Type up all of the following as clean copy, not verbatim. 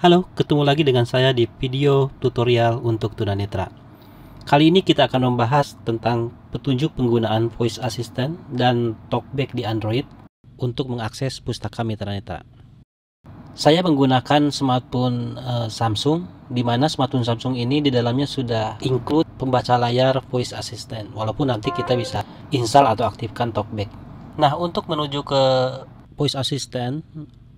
Halo, ketemu lagi dengan saya di video tutorial untuk tunanetra. Kali ini kita akan membahas tentang petunjuk penggunaan voice assistant dan talkback di Android untuk mengakses pustaka Mitra Netra. Saya menggunakan smartphone Samsung, di mana smartphone Samsung ini di dalamnya sudah include pembaca layar voice assistant, walaupun nanti kita bisa install atau aktifkan talkback. Nah, untuk menuju ke voice assistant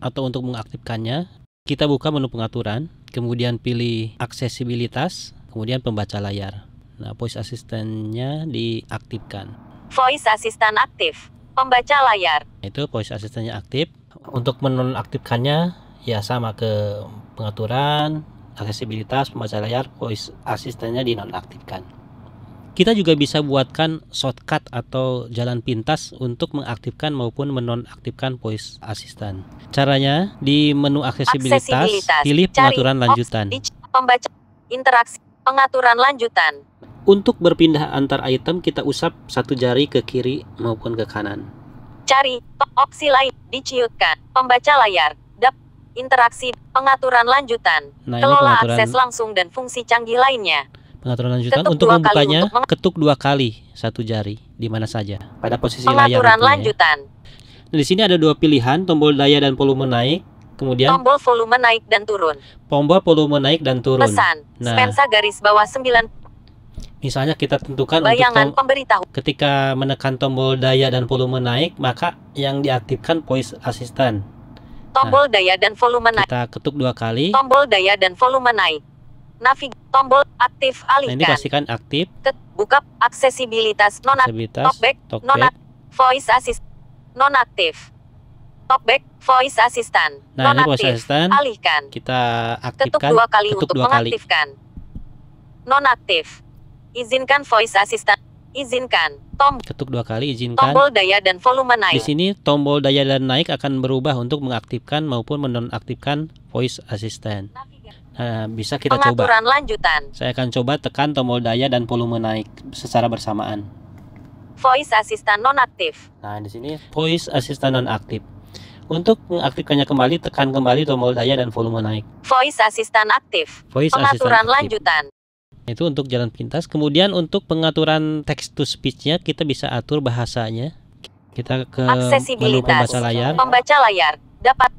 atau untuk mengaktifkannya, kita buka menu pengaturan, kemudian pilih aksesibilitas, kemudian pembaca layar. Nah, voice assistant-nya diaktifkan. Voice assistant aktif, pembaca layar. Itu voice assistant-nya aktif. Untuk menonaktifkannya, ya sama ke pengaturan, aksesibilitas, pembaca layar, voice assistant-nya dinonaktifkan. Kita juga bisa buatkan shortcut atau jalan pintas untuk mengaktifkan maupun menonaktifkan voice assistant. Caranya, di menu aksesibilitas, pilih pengaturan lanjutan. Pembaca interaksi, pengaturan lanjutan. Untuk berpindah antar item, kita usap satu jari ke kiri maupun ke kanan. Cari opsi lain, diciutkan, pembaca layar, interaksi, pengaturan lanjutan, kelola akses langsung dan fungsi canggih lainnya. Pengaturan lanjutan, untuk membukanya, ketuk 2 kali satu jari di mana saja pada posisi layar. Pengaturan lanjutan. Nah, di sini ada dua pilihan, tombol daya dan volume naik, kemudian tombol volume naik dan turun. Tombol volume naik dan turun. Pesan, Spensa garis bawah 9. Misalnya kita tentukan bayangan untuk pemberitahu. Ketika menekan tombol daya dan volume naik, maka yang diaktifkan voice assistant. Tombol daya dan volume naik. Kita ketuk 2 kali. Tombol daya dan volume naik. Tombol aktif alihkan. Nah, ini pastikan aktif. Buka aksesibilitas talkback voice assist nonaktif. Talkback voice assistant. Nah, ini voice assistant. Alihkan. Kita aktifkan. Ketuk 2 kali untuk mengaktifkan. Nonaktif. Izinkan voice assistant. Izinkan. Ketuk 2 kali, izinkan. Tombol daya dan volume naik. Di sini tombol daya dan naik akan berubah untuk mengaktifkan maupun menonaktifkan voice assistant. Nah, bisa kita coba. Pengaturan lanjutan. Saya akan coba tekan tombol daya dan volume naik secara bersamaan. Voice assistant nonaktif. Nah, di sini voice assistant nonaktif. Untuk mengaktifkannya kembali, tekan kembali tombol daya dan volume naik. Voice assistant aktif. Pengaturan lanjutan. Itu untuk jalan pintas. Kemudian untuk pengaturan text to speech-nya, kita bisa atur bahasanya. Kita ke menu pembaca layar. Pembaca layar. Dapat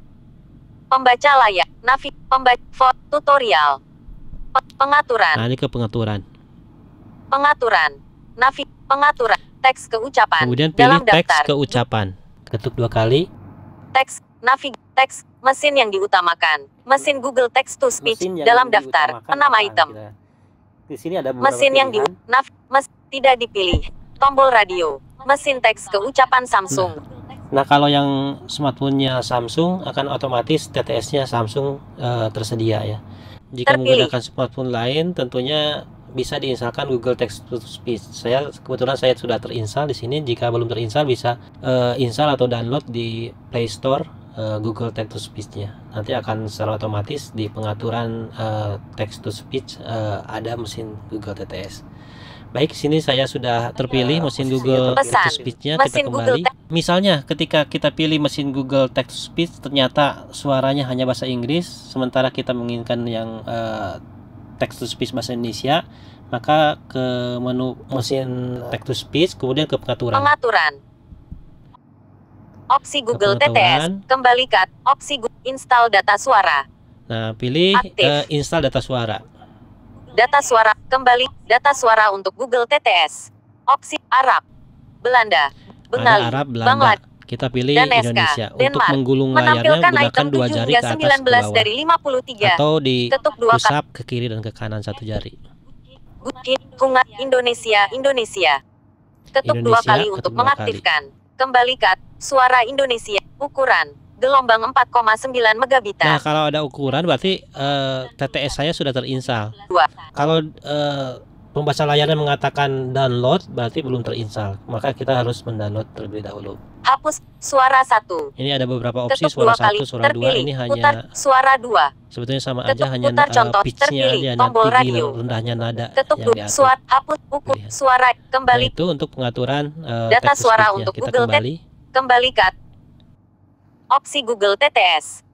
pembaca layar, tutorial, pengaturan. Nah, ini ke pengaturan. Pengaturan, pengaturan, teks ke ucapan. Kemudian pilih teks ke ucapan. Ketuk 2 kali. Teks, mesin yang diutamakan. Mesin Google Text to Speech dalam daftar, 6 item. Di sini ada beberapa mesin yang tidak dipilih. Tombol radio, mesin teks ke ucapan Samsung. Nah, kalau yang smartphone-nya Samsung akan otomatis TTS-nya Samsung tersedia ya. Jika menggunakan smartphone lain, tentunya bisa diinstalkan Google Text to Speech. Kebetulan saya sudah terinstall di sini. Jika belum terinstall, bisa install atau download di Play Store Google Text to Speech-nya. Nanti akan secara otomatis di pengaturan Text to Speech ada mesin Google TTS. Baik, sini saya sudah terpilih mesin Google Text to Speech-nya. Kita kembali. Misalnya ketika kita pilih mesin Google Text to Speech, ternyata suaranya hanya bahasa Inggris, sementara kita menginginkan yang Text to Speech bahasa Indonesia, maka ke menu mesin Text to Speech, kemudian ke pengaturan. Opsi Google TTS, kembali ke opsi install data suara. Nah, pilih install data suara. Data suara, kembali, data suara untuk Google TTS. Opsi Arab, Belanda, Bengali, Arab, Belanda. Kita pilih Indonesia. Untuk menggulung layarnya gunakan 2 jari ke atas ke bawah. Dari 53. Atau diusap ke kiri dan ke kanan 1 jari. Indonesia. Ketuk 2 kali untuk mengaktifkan. Kembali ke suara Indonesia, ukuran gelombang 4,9 megabit. Nah, kalau ada ukuran berarti TTS saya sudah terinstall. Kalau pembaca layarnya mengatakan download, berarti belum terinstall. Maka kita harus mendownload terlebih dahulu. Hapus suara 1. Ini ada beberapa opsi, suara 1, suara 2. Ini hanya suara 2. Sebetulnya sama aja, hanya pitch-nya aja, tombol radio, rendahnya nada yang diatur. Suara, hapus ukur suara, kembali. Nah, itu untuk pengaturan data suara untuk kita Google kembali ke opsi Google TTS.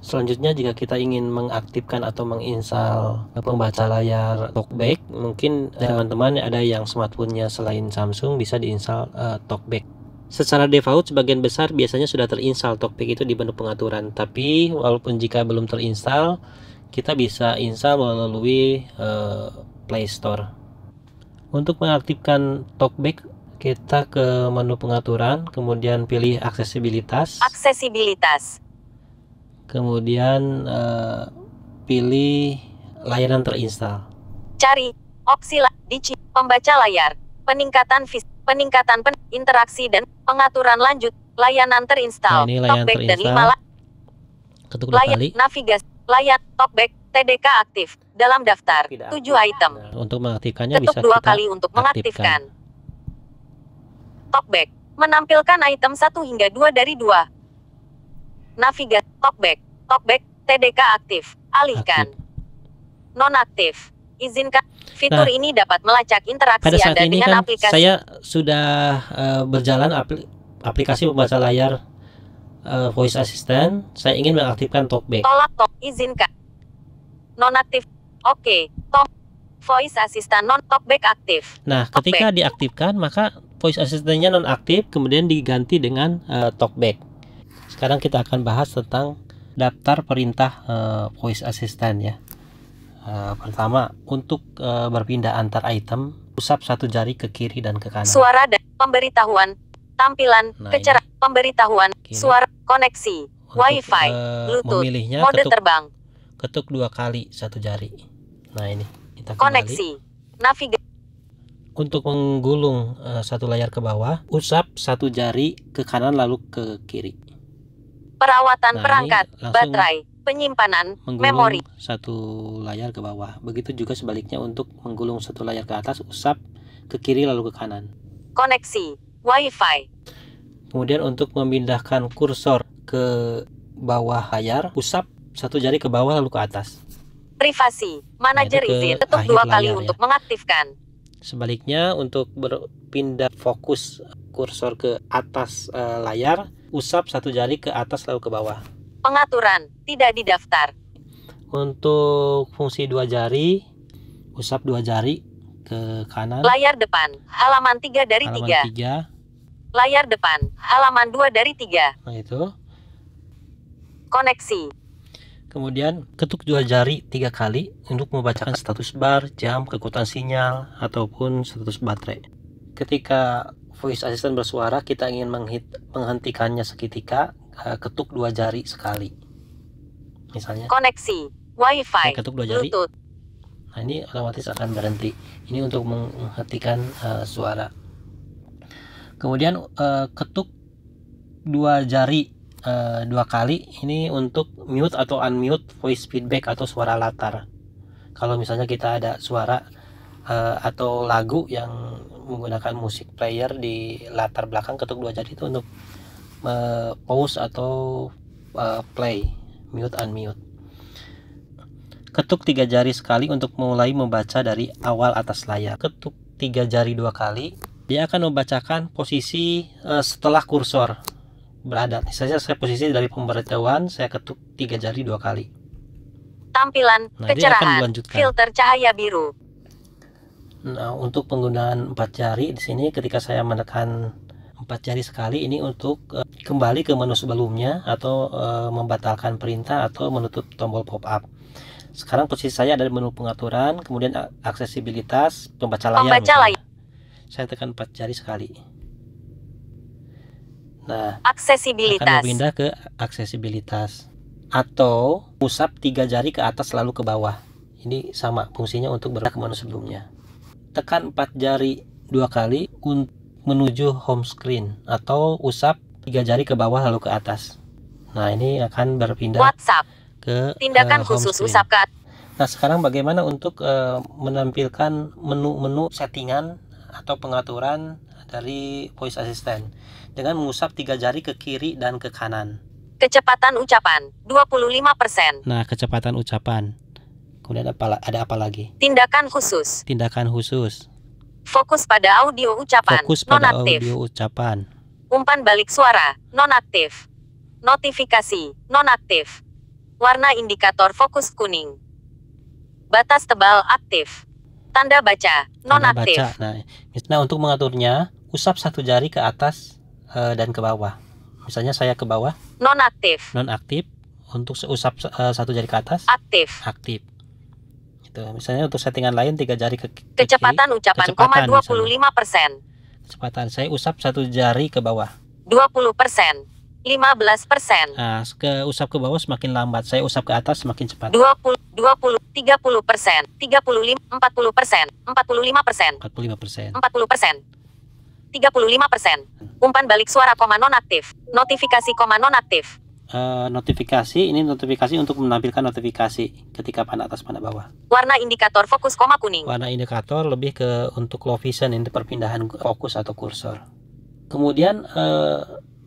Selanjutnya, jika kita ingin mengaktifkan atau menginstal pembaca layar TalkBack, mungkin teman-teman ada yang smartphone-nya selain Samsung bisa diinstal TalkBack. Secara default sebagian besar biasanya sudah terinstall TalkBack itu di menu pengaturan, tapi walaupun jika belum terinstall, kita bisa install melalui Play Store. Untuk mengaktifkan TalkBack, kita ke menu pengaturan, kemudian pilih aksesibilitas. Kemudian pilih layanan terinstall. Cari opsi pembaca layar, peningkatan interaksi dan pengaturan lanjut, layanan terinstall, Nah, ini layanan TalkBack dan terinstall. Ketuk 2 kali. Navigasi, layar TalkBack, TDK aktif, dalam daftar, 7 item. Nah, untuk mengaktifkannya Ketuk bisa 2 kita kali untuk mengaktifkan. aktifkan. TalkBack, menampilkan item 1 hingga 2 dari 2. Navigasi, TalkBack, TDK aktif, alihkan. Nonaktif, izinkan. Fitur ini dapat melacak interaksi Pada saat Anda ini dengan kan aplikasi. saya sudah berjalan aplikasi pembaca layar voice assistant. Saya ingin mengaktifkan TalkBack. Izinkan. Nonaktif. Oke. Voice assistant TalkBack aktif. Nah, ketika diaktifkan maka voice assistant-nya nonaktif, kemudian diganti dengan TalkBack. Sekarang kita akan bahas tentang daftar perintah voice assistant ya. Pertama, untuk berpindah antar item, usap satu jari ke kiri dan ke kanan. Suara dan pemberitahuan, tampilan, kecerahan, pemberitahuan, kiri. Suara, koneksi, Untuk, Wi-Fi, Bluetooth, memilihnya mode terbang. Ketuk 2 kali satu jari. Nah, ini kita kembali. Koneksi, navigasi. Untuk menggulung satu layar ke bawah, usap satu jari ke kanan lalu ke kiri. Perawatan perangkat, baterai, penyimpanan, memori. Satu layar ke bawah. Begitu juga sebaliknya untuk menggulung satu layar ke atas, usap ke kiri lalu ke kanan. Koneksi, Wi-Fi. Kemudian untuk memindahkan kursor ke bawah layar, usap satu jari ke bawah lalu ke atas. Privasi, manajer izin, ketuk 2 kali untuk mengaktifkan. Sebaliknya untuk berpindah fokus kursor ke atas layar, usap satu jari ke atas lalu ke bawah. Pengaturan, tidak didaftar. Untuk fungsi 2 jari, usap 2 jari ke kanan. Layar depan, halaman 3 dari 3. Layar depan, halaman 2 dari 3. Nah, itu. Koneksi. Kemudian ketuk 2 jari 3 kali untuk membacakan status bar, jam, kekuatan sinyal, ataupun status baterai. Ketika voice assistant bersuara, kita ingin menghentikannya seketika, ketuk 2 jari sekali. Misalnya. Koneksi, Wi-Fi, ketuk 2 jari. Bluetooth. Nah, ini otomatis akan berhenti. Ini untuk menghentikan suara. Kemudian ketuk 2 jari 2 kali ini untuk mute atau unmute voice feedback atau suara latar. Kalau misalnya kita ada suara atau lagu yang menggunakan musik player di latar belakang, ketuk 2 jari itu untuk pause atau play, mute unmute. Ketuk 3 jari sekali untuk mulai membaca dari awal atas layar. Ketuk 3 jari 2 kali, dia akan membacakan posisi setelah kursor berada. Misalnya saya posisi dari pemberitahuan, saya ketuk 3 jari 2 kali. Tampilan, kecerahan, filter cahaya biru. Nah, untuk penggunaan 4 jari di sini, ketika saya menekan 4 jari sekali, ini untuk kembali ke menu sebelumnya atau membatalkan perintah atau menutup tombol pop-up. Sekarang posisi saya ada di menu pengaturan, kemudian aksesibilitas, pembaca layar. Saya tekan 4 jari sekali. Nah, aksesibilitas. Akan berpindah ke aksesibilitas. Atau usap 3 jari ke atas lalu ke bawah. Ini sama fungsinya untuk berpindah ke menu sebelumnya. Tekan 4 jari 2 kali untuk menuju home screen, atau usap 3 jari ke bawah lalu ke atas. Nah, ini akan berpindah WhatsApp ke tindakan khusus usap ke atas. Nah, sekarang bagaimana untuk menampilkan menu-menu settingan atau pengaturan dari voice assistant dengan mengusap 3 jari ke kiri dan ke kanan. Kecepatan ucapan 25%. Nah, kecepatan ucapan. Kemudian ada apa lagi? Tindakan khusus. Tindakan khusus. Fokus pada audio ucapan. Fokus pada nonaktif. audio ucapan. Umpan balik suara nonaktif. Notifikasi nonaktif. Warna indikator fokus kuning. Batas tebal aktif. Tanda baca Tanda nonaktif. baca. Nah, untuk mengaturnya, usap satu jari ke atas dan ke bawah. Misalnya saya ke bawah, Nonaktif. nonaktif. Untuk usap satu jari ke atas, Aktif. aktif. Itu. Misalnya untuk settingan lain 3 jari ke kiri. Kecepatan ucapan, Kecepatan 25%. Kecepatan. Saya usap satu jari ke bawah. 20%. 15%. Nah, usap ke bawah semakin lambat. Saya usap ke atas semakin cepat. 20, 30%, 35, 40%, 45%, 45%. 40%, 35%. Umpan balik suara koma nonaktif. Notifikasi koma nonaktif. Notifikasi, ini notifikasi untuk menampilkan notifikasi ketika panah atas panah bawah. Warna indikator fokus koma kuning. Warna indikator lebih ke untuk low vision, ini perpindahan fokus atau kursor. Kemudian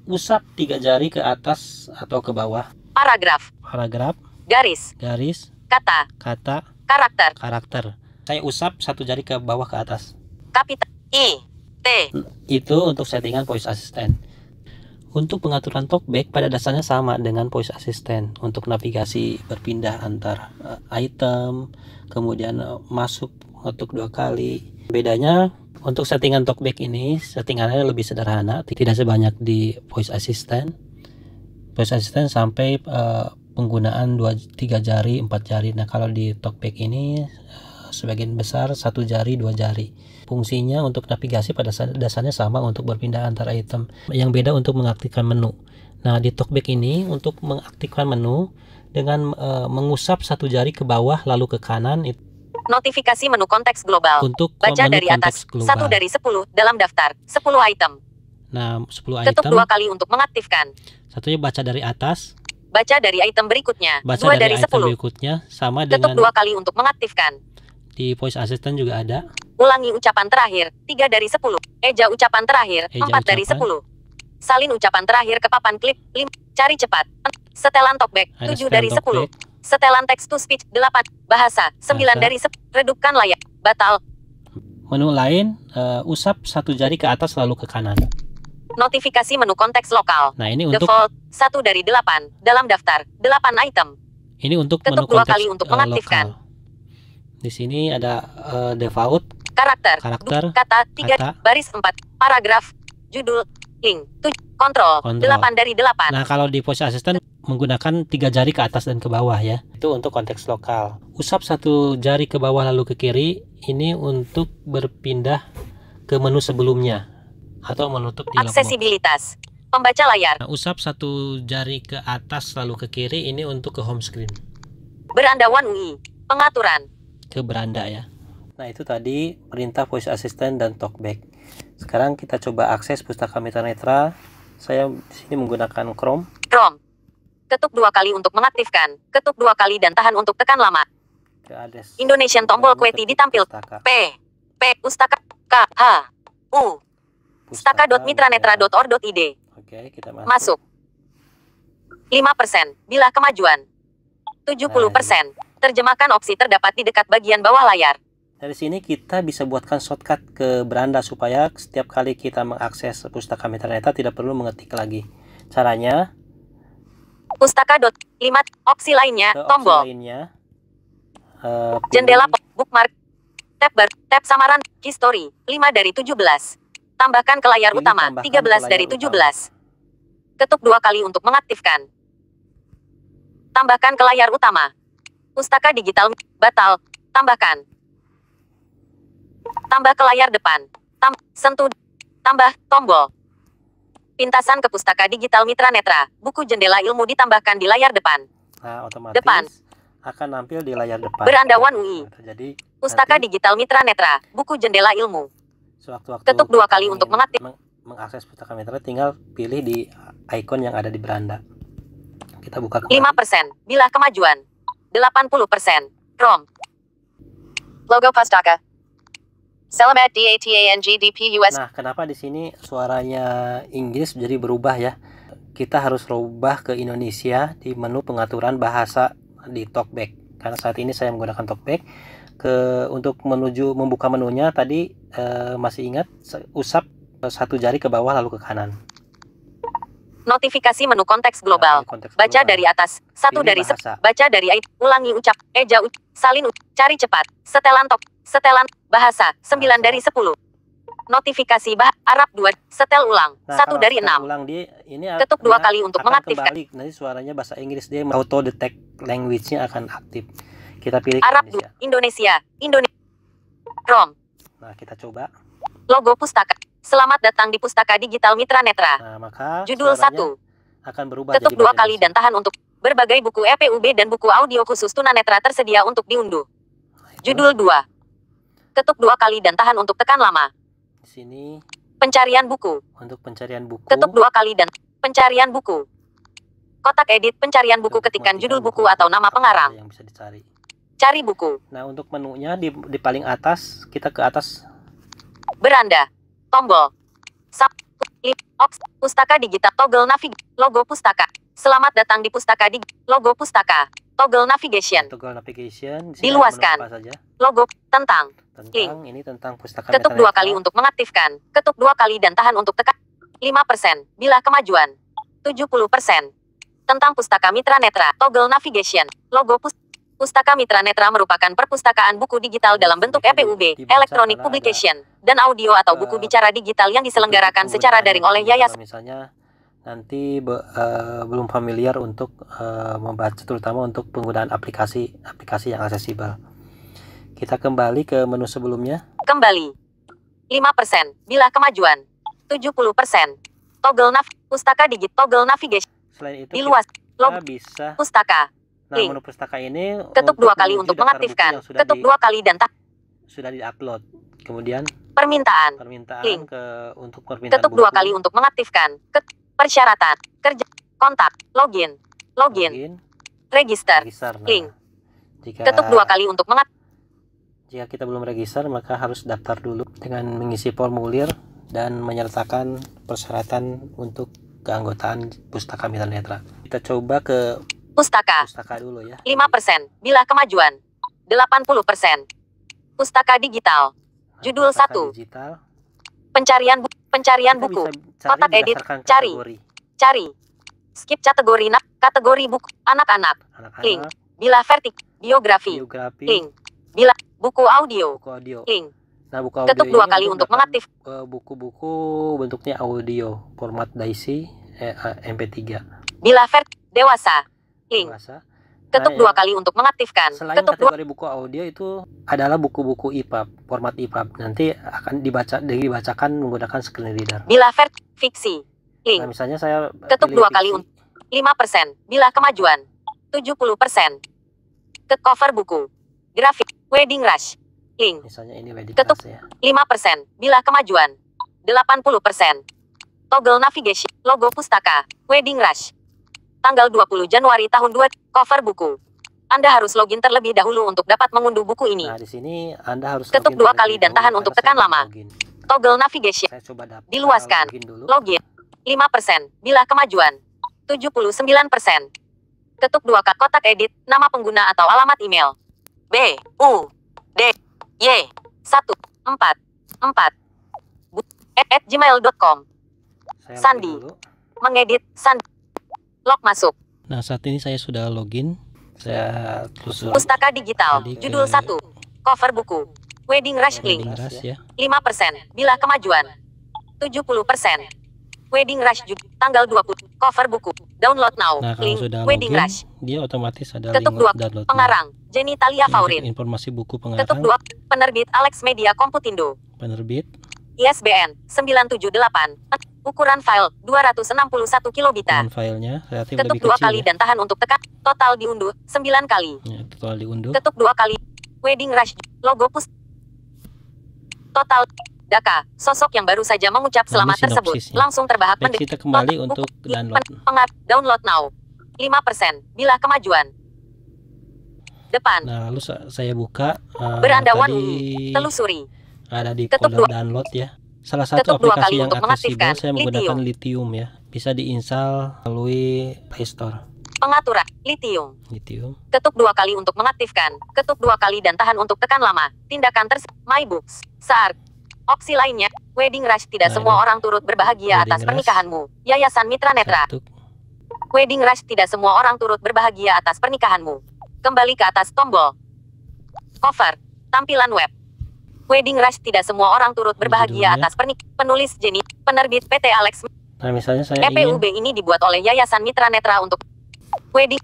usap 3 jari ke atas atau ke bawah. Paragraf. Paragraf, Garis. kata, Karakter. Saya usap satu jari ke bawah ke atas. Kapital I T. Itu untuk settingan voice assistant. Untuk pengaturan talkback pada dasarnya sama dengan voice assistant. Untuk navigasi berpindah antar item, kemudian masuk ngetuk 2 kali. Bedanya untuk settingan talkback ini, settingannya lebih sederhana, tidak sebanyak di voice assistant. Voice assistant sampai penggunaan 2-3 jari, 4 jari. Nah, kalau di talkback ini sebagian besar 1 jari, 2 jari. Fungsinya untuk navigasi pada dasarnya sama untuk berpindah antar item. Yang beda untuk mengaktifkan menu. Nah, di talkback ini untuk mengaktifkan menu dengan mengusap 1 jari ke bawah lalu ke kanan. Notifikasi menu konteks global. Untuk Baca menu dari atas. global. 1 dari 10 dalam daftar. 10 item. Nah, 10 Ketuk item. 2 kali untuk mengaktifkan. Satunya baca dari atas. Baca dari item berikutnya. Baca 2 dari dari item 10. berikutnya sama Ketuk dengan 2 kali untuk mengaktifkan. di voice assistant juga ada. Ulangi ucapan terakhir. 3 dari 10. Eja ucapan terakhir. Eja 4 dari ucapan. 10. Salin ucapan terakhir ke papan klip. 5. Cari cepat. Setelan talkback. Ada 7 dari setelan 10. talkback. Setelan text to speech. 8. Bahasa. 9 Bahasa. dari 10. Redupkan layar. Batal. Menu lain, usap 1 jari ke atas lalu ke kanan. Notifikasi menu konteks lokal. Nah, ini untuk Default. 1 dari 8. Dalam daftar. 8 item. ini untuk Ketuk menu 2 konteks kali untuk mengaktifkan. lokal. Di sini ada default, Karakter. Karakter. Kata. 3. Kata. Baris 4. Paragraf. Judul. Link. 7. Kontrol. 8 dari 8. Nah, kalau di voice assistant menggunakan 3 jari ke atas dan ke bawah ya. Itu untuk konteks lokal. Usap 1 jari ke bawah lalu ke kiri, ini untuk berpindah ke menu sebelumnya atau menutup dialog box. Aksesibilitas. Pembaca layar. Nah, usap 1 jari ke atas lalu ke kiri, ini untuk ke home screen. Beranda One UI. Pengaturan. Ke beranda ya. Nah, itu tadi perintah voice assistant dan talkback. Sekarang kita coba akses Pustaka Mitra Netra. Saya di sini menggunakan Chrome. Chrome. Ketuk 2 kali untuk mengaktifkan. Ketuk 2 kali dan tahan untuk tekan lama. Ke address. Indonesian tombol QWERTY ditampil. Pustaka. Pustaka. K. H. U. Pustaka.mitranetra.or.id. Oke, kita Masuk. 5%. Bilah kemajuan. 70%. Terjemahkan opsi terdapat di dekat bagian bawah layar. Dari sini kita bisa buatkan shortcut ke beranda supaya setiap kali kita mengakses Pustaka Mitra Netra tidak perlu mengetik lagi. Caranya, Pustaka.5. Opsi lainnya. ke opsi Tombol. lainnya, Jendela pilih bookmark. Tab bar. Tab samaran. History. 5 dari 17. Tambahkan ke layar Pilih utama. tambahkan 13 ke dari layar 17. Ketuk 2 kali untuk mengaktifkan. Tambahkan ke layar utama. Pustaka digital. Batal. Tambahkan. Tambah ke layar depan. Sentuh. Tambah. Tombol. Pintasan ke Pustaka Digital Mitra Netra. Buku Jendela Ilmu ditambahkan di layar depan. Nah, otomatis Depan. akan nampil di layar depan. Beranda One UI. Jadi Pustaka nanti Digital Mitra Netra. Buku Jendela Ilmu. sewaktu-waktu Ketuk 2 kali kita untuk ingin mengakses Pustaka Mitra, tinggal pilih di icon yang ada di beranda. Kita buka kembali. 5%. Bilah kemajuan. 80%. Chrome. Logo Pustaka. Selamat DATANGDPUS. Nah, kenapa di sini suaranya Inggris jadi berubah ya? Kita harus rubah ke Indonesia di menu pengaturan bahasa di talkback. Karena saat ini saya menggunakan talkback. Untuk menuju membuka menunya tadi masih ingat usap 1 jari ke bawah lalu ke kanan. Notifikasi menu konteks global. Konteks Baca global. dari atas. Satu Pilih dari bahasa. baca dari ulangi ucap. Eja salin cari cepat. Setelan bahasa. 9 dari 10. Notifikasi Arab 2. Setel ulang. Nah, 1 kalau dari setel 6. ulang ini Ketuk 2 kali untuk akan mengaktifkan. kembali, nanti suaranya bahasa Inggris, dia auto detect language-nya akan aktif. Kita pilih Arab Indonesia. Indonesia. Rom. Nah, kita coba. Logo pustaka. Selamat datang di Pustaka Digital Mitra Netra. Nah, maka Judul suaranya 1. akan berubah Ketuk jadi 2 bahasa kali dan Indonesia. tahan untuk berbagai buku EPUB dan buku audio khusus tunanetra tersedia untuk diunduh. Nah, itu. Judul 2. Ketuk 2 kali dan tahan untuk tekan lama. Di sini Pencarian buku. untuk pencarian buku. Ketuk 2 kali dan pencarian buku. Kotak edit pencarian buku, Untuk ketikkan mematikan judul buku atau nama apa pengarang. yang bisa dicari. Cari buku. Nah, untuk menunya di paling atas, kita ke atas. Beranda. Tombol. Pustaka digital. Toggle navigasi. Logo pustaka. Selamat datang di Pustaka Logo pustaka. Toggle navigation. Toggle navigation. Diluaskan. Apa saja? Logo. Tentang. Ini tentang pustaka. Ketuk 2 kali untuk mengaktifkan. Ketuk 2 kali dan tahan untuk tekan. 5%. Bila kemajuan. 70%. Tentang Pustaka Mitra Netra. Toggle navigation. Logo Pustaka Mitra Netra merupakan perpustakaan buku digital dalam bentuk EPUB, Electronic Publication, dan audio atau buku bicara digital yang diselenggarakan secara daring oleh yayasan. Misalnya nanti belum familiar untuk membaca, terutama untuk penggunaan aplikasi yang aksesibel. Kita kembali ke menu sebelumnya. Kembali. 5%. Bila kemajuan. 70%. Toggle Pustaka Toggle navigation. Selain itu, Diluas. kita bisa. Pustaka. Nah, menu pustaka ini ketuk 2 kali untuk mengaktifkan. Ketuk 2 kali dan sudah di-upload. Kemudian permintaan link. Untuk permintaan ketuk 2 kali untuk mengaktifkan. Persyaratan kerja kontak login register. Nah, link. Ketuk 2 kali untuk jika kita belum register, maka harus daftar dulu dengan mengisi formulir dan menyertakan persyaratan untuk keanggotaan Pustaka Mitra Netra. Kita coba ke Pustaka dulu ya. 5%. Bila kemajuan. 80%. Pustaka digital. Judul 1. Digital. Pencarian buku. Kotak edit. Cari. Skip kategori buku anak-anak. Link. Bila biografi. Link. Bila buku audio. Link. Nah, buku audio ketuk 2 kali untuk mengaktif. Buku-buku bentuknya audio, format DAISY, MP3. Bila dewasa. Link. Ketuk 2 kali untuk mengaktifkan. Selain ketuk kategori buku audio itu adalah buku-buku EPUB, format EPUB. Nanti akan dibacakan menggunakan screen reader. Bila fiksi. Link. Nah, misalnya saya ketuk 2 kali untuk 5%. Bila kemajuan. 70%. Ke cover buku. Grafik. Wedding Rush. Link. Misalnya ini Wedding ketuk Rush ya. 5%. Bila kemajuan. 80%. Toggle navigation. Logo pustaka. Wedding Rush. Tanggal 20 Januari tahun 2. Cover buku. Anda harus login terlebih dahulu untuk dapat mengunduh buku ini. Nah, di sini Anda harus ketuk 2 kali dan tahan untuk tekan lama. Toggle navigation. Saya coba diluaskan. Login. 5%. Bila kemajuan. 79%. Ketuk 2 kali kotak edit, nama pengguna atau alamat email. BUD1444 Sandi. Mengedit Sandi. Log masuk. Nah, saat ini saya sudah login. Saya telusuri. Pustaka digital. Judul 1. Cover buku. Wedding Rush link. 5%. Bila kemajuan. 70%. Wedding Rush tanggal 20. Cover buku. Download now. Nah, kalau link. sudah Wedding login, Rush. dia otomatis ada ketuk link 2. download. Pengarang. Jenny Talia Faurin. Informasi buku pengarang. Ketuk 2. Penerbit Alex Media Komputindo. Penerbit. ISBN 978. Ukuran file 261 kilobita. Filenya relatif ketuk lebih 2 kecil kali ya. dan tahan untuk tekan. Total diunduh 9 kali. Ya, total diunduh. Ketuk 2 kali. Wedding Rush. Logo total. Daka. Sosok yang baru saja mengucap selamat tersebut. Langsung terbahak Baik, kita kembali untuk download. Download now. 5%. Bila kemajuan. Depan. Nah, lalu saya buka. Beranda tadi telusuri. ada di ketuk folder download ya. Salah satu ketuk 2 aplikasi kali yang untuk aksesibel mengaktifkan saya menggunakan Lithium ya. Bisa diinstal melalui Play Store. Pengaturan Lithium. Ketuk 2 kali untuk mengaktifkan. Ketuk 2 kali dan tahan untuk tekan lama. Tindakan My Books. Saat Opsi lainnya, Wedding Rush. Tidak Nah, semua ini orang turut berbahagia Wedding atas Rush. pernikahanmu. Yayasan Mitra Netra. Ketuk. Wedding Rush. Tidak semua orang turut berbahagia atas pernikahanmu. Kembali ke atas tombol. Cover. Tampilan web. Wedding Rush. Tidak semua orang turut berbahagia Judulnya. atas pernikahan. Penulis Jenny. Penerbit PT Alex. Nah, misalnya saya ingin, EPUB ini dibuat oleh Yayasan Mitra Netra untuk Wedding.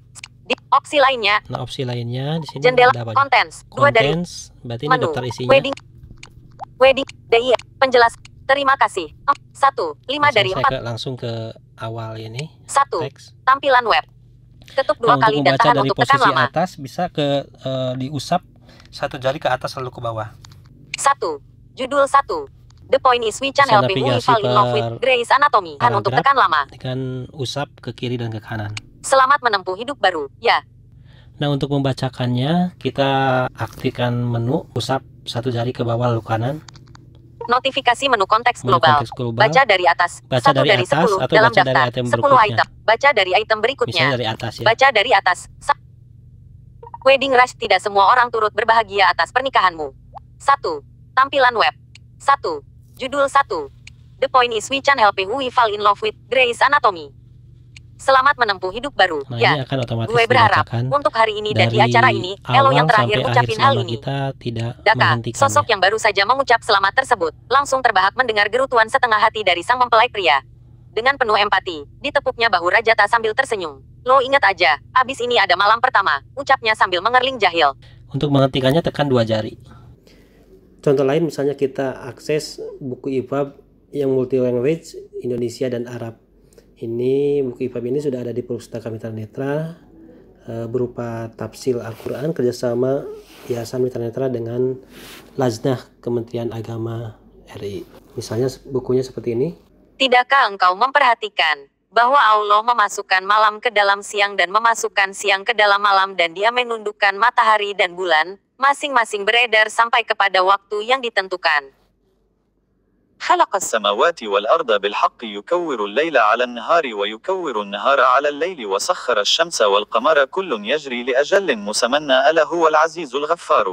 Opsi lainnya, nah opsi lainnya di sini jendela ada apa? contents. 2 dari Contents, berarti ini menu. daftar isinya. Wedding. DI. Penjelas. Terima kasih. 1. 5 dari Saya 4. langsung ke awal ini. 1. Teks. Tampilan web. Ketuk 2 Nah, kali untuk dan membaca tahan dari untuk tekan posisi lama. atas bisa ke diusap satu jari ke atas lalu ke bawah. 1. Judul 1. The point is we can Bisa help you who navigasi fall in love with per Grey's Anatomy. Tahan untuk paragraf. tekan lama. Dengan usap ke kiri dan ke kanan. Selamat menempuh hidup baru. Ya. Nah, untuk membacakannya kita aktifkan menu usap satu jari ke bawah lalu kanan. Notifikasi menu konteks Menu global. konteks global. Baca dari atas. Baca 1 dari dari atas 10 atau dalam baca dari daftar. item 10 berikutnya. item. Baca dari item berikutnya. Misalnya dari atas ya. Baca dari atas. Wedding Rush. Tidak semua orang turut berbahagia atas pernikahanmu. 1. Tampilan web. 1. Judul 1. The point is we can help you who fall in love with Grey's Anatomy. Selamat menempuh hidup baru. Nah, Ya. ini akan otomatis Gue berharap dibacakan untuk hari ini dan di dari acara ini, Elo yang awal terakhir sampai ngucapin akhir hal selama ini. kita tidak Daka, menghentikannya. sosok yang baru saja mengucap selamat tersebut, langsung terbahak mendengar gerutuan setengah hati dari sang mempelai pria. Dengan penuh empati, ditepuknya bahu Rajata sambil tersenyum. Lo ingat aja, abis ini ada malam pertama, ucapnya sambil mengerling jahil. Untuk menghentikannya tekan 2 jari. Contoh lain misalnya kita akses buku EPUB yang multi language Indonesia dan Arab. Ini buku EPUB ini sudah ada di Pustaka Mitra Netra berupa tafsir Al-Quran kerjasama Yayasan Mitra Netra dengan Lajnah Kementerian Agama RI. Misalnya bukunya seperti ini. Tidakkah engkau memperhatikan bahwa Allah memasukkan malam ke dalam siang dan memasukkan siang ke dalam malam dan Dia menundukkan matahari dan bulan, masing-masing beredar sampai kepada waktu yang ditentukan. خلق السماوات والأرض بالحق يكور الليل على النهار ويكور النهار على الليل وسخر الشمس والقمر كل يجري لأجل مسمى ألا هو العزيز الغفار.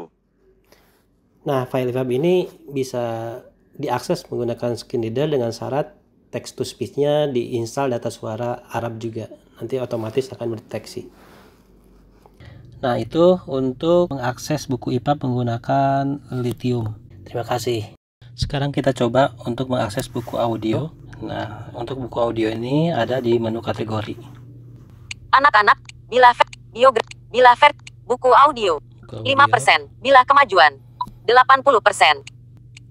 Nah, file EPUB ini bisa diakses menggunakan screen reader dengan syarat text to speech-nya diinstal data suara Arab juga. Nanti otomatis akan berdeteksi. Nah, itu untuk mengakses buku EPUB menggunakan Lithium. Terima kasih. Sekarang kita coba untuk mengakses buku audio. Nah, untuk buku audio ini ada di menu kategori. Anak-anak, bila buku audio, 5%, bila kemajuan, 80%.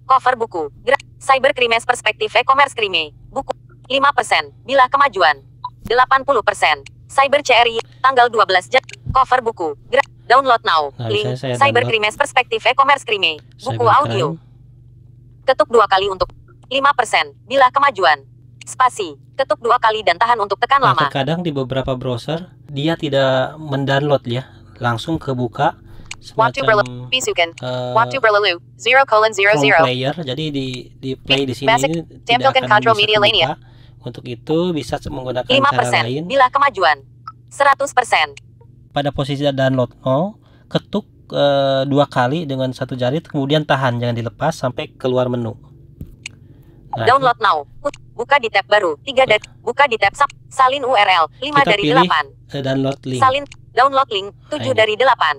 Cover buku, Cybercrimes Perspektif E-commerce Crime, buku, 5%, bila kemajuan, 80%. Cyber CRI, tanggal 12 Jan, cover buku, download now, Nah, link, saya Cybercrimes Perspektif E-commerce Crime, buku audio. Ketuk 2 kali untuk 5%, bila kemajuan. Spasi, ketuk 2 kali dan tahan untuk tekan Nah, lama. terkadang di beberapa browser dia tidak mendownload ya, langsung kebuka semacam Waktu berlalu 0:00. from player. Jadi di play di sini Basic, ini tampilkan tidak akan Control bisa Media Lainnya. kebuka. Untuk itu bisa menggunakan 5%, cara lain. bila kemajuan. 100%. Pada posisi download 0, ketuk 2 kali dengan satu jari, kemudian tahan, jangan dilepas sampai keluar menu. Nah, Download now. Buka di tab baru. 3 dari buka di tab salin URL 5 Kita dari pilih 8. download link. Salin download link 7 Nah, ini. dari 8.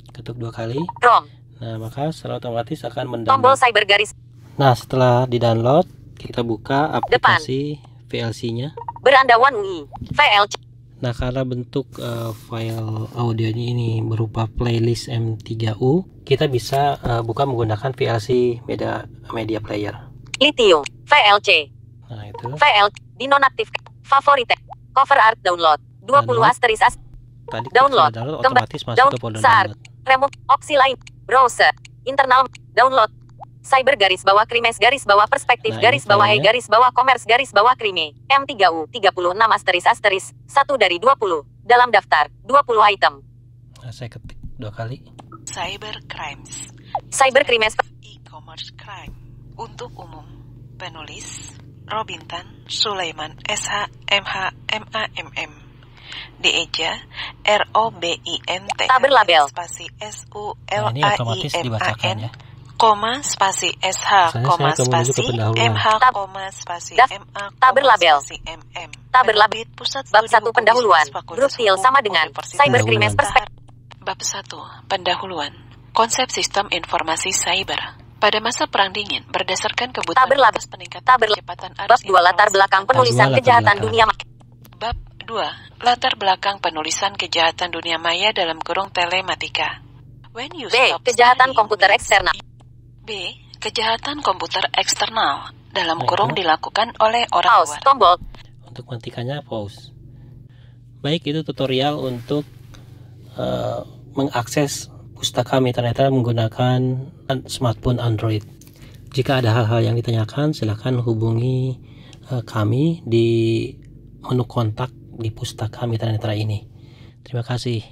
Ketuk 2 kali. Chrome. Nah, maka secara otomatis akan Tombol mendownload. cyber garis Nah, setelah di-download, kita buka aplikasi VLC-nya. berandawan UI. VLC. Nah, karena bentuk file audionya ini berupa playlist M3U, kita bisa buka menggunakan VLC media player. Lithium. VLC. Nah, itu. VL dinonaktifkan. Favorite. Cover art download. 20 Download. asterisk Tadi download. kita download Kembali. otomatis masuk ke folder Saat. download. remove. Opsi lain. Browser. Internal. Download. Cyber garis bawah krimes garis bawah perspektif Nah, garis ini bawah filenya. garis bawah commerce garis bawah krime M3U 36 asterisk 1 dari 20 dalam daftar 20 item. Nah, saya ketik 2 kali. Cybercrimes. Cybercrimes E-commerce crime. Untuk umum. Penulis Robintan Sulaiman SH MH MAMM. Dieja ROBINT Tak berlabel. spasi Nah, ini otomatis SULAIMAN dibacakan ya. koma spasi SH, Misalnya koma saya menuju ke spasi pendahuluan. MH, koma spasi Daf- MA, tabel koma label. spasi MM. Tabel label. Penerbit Pusat Bab Studi 1 Buku pendahuluan. Bisnis Fakultas Grup TIL Hukum sama dengan Universitas Cybercrime Pendahuluan. Perspektif. Bab 1. Pendahuluan. Konsep sistem informasi cyber. Pada masa Perang Dingin, berdasarkan kebutuhan Tabel label. atas peningkatan Tabel kecepatan Bab arus 2 latar informasi. belakang penulisan latar kejahatan belakang. dunia. Bab 2. Latar belakang penulisan kejahatan dunia maya dalam kurung telematika. When you B. stop Kejahatan studying komputer means- eksternal. B. Kejahatan komputer eksternal dalam Nah, kurung itu. dilakukan oleh orang Pause. luar. Tombol. Untuk menghentikannya pause. Baik, itu tutorial untuk mengakses pustaka Mitra Netra menggunakan smartphone Android. Jika ada hal-hal yang ditanyakan, silakan hubungi kami di menu kontak di pustaka Mitra Netra ini. Terima kasih.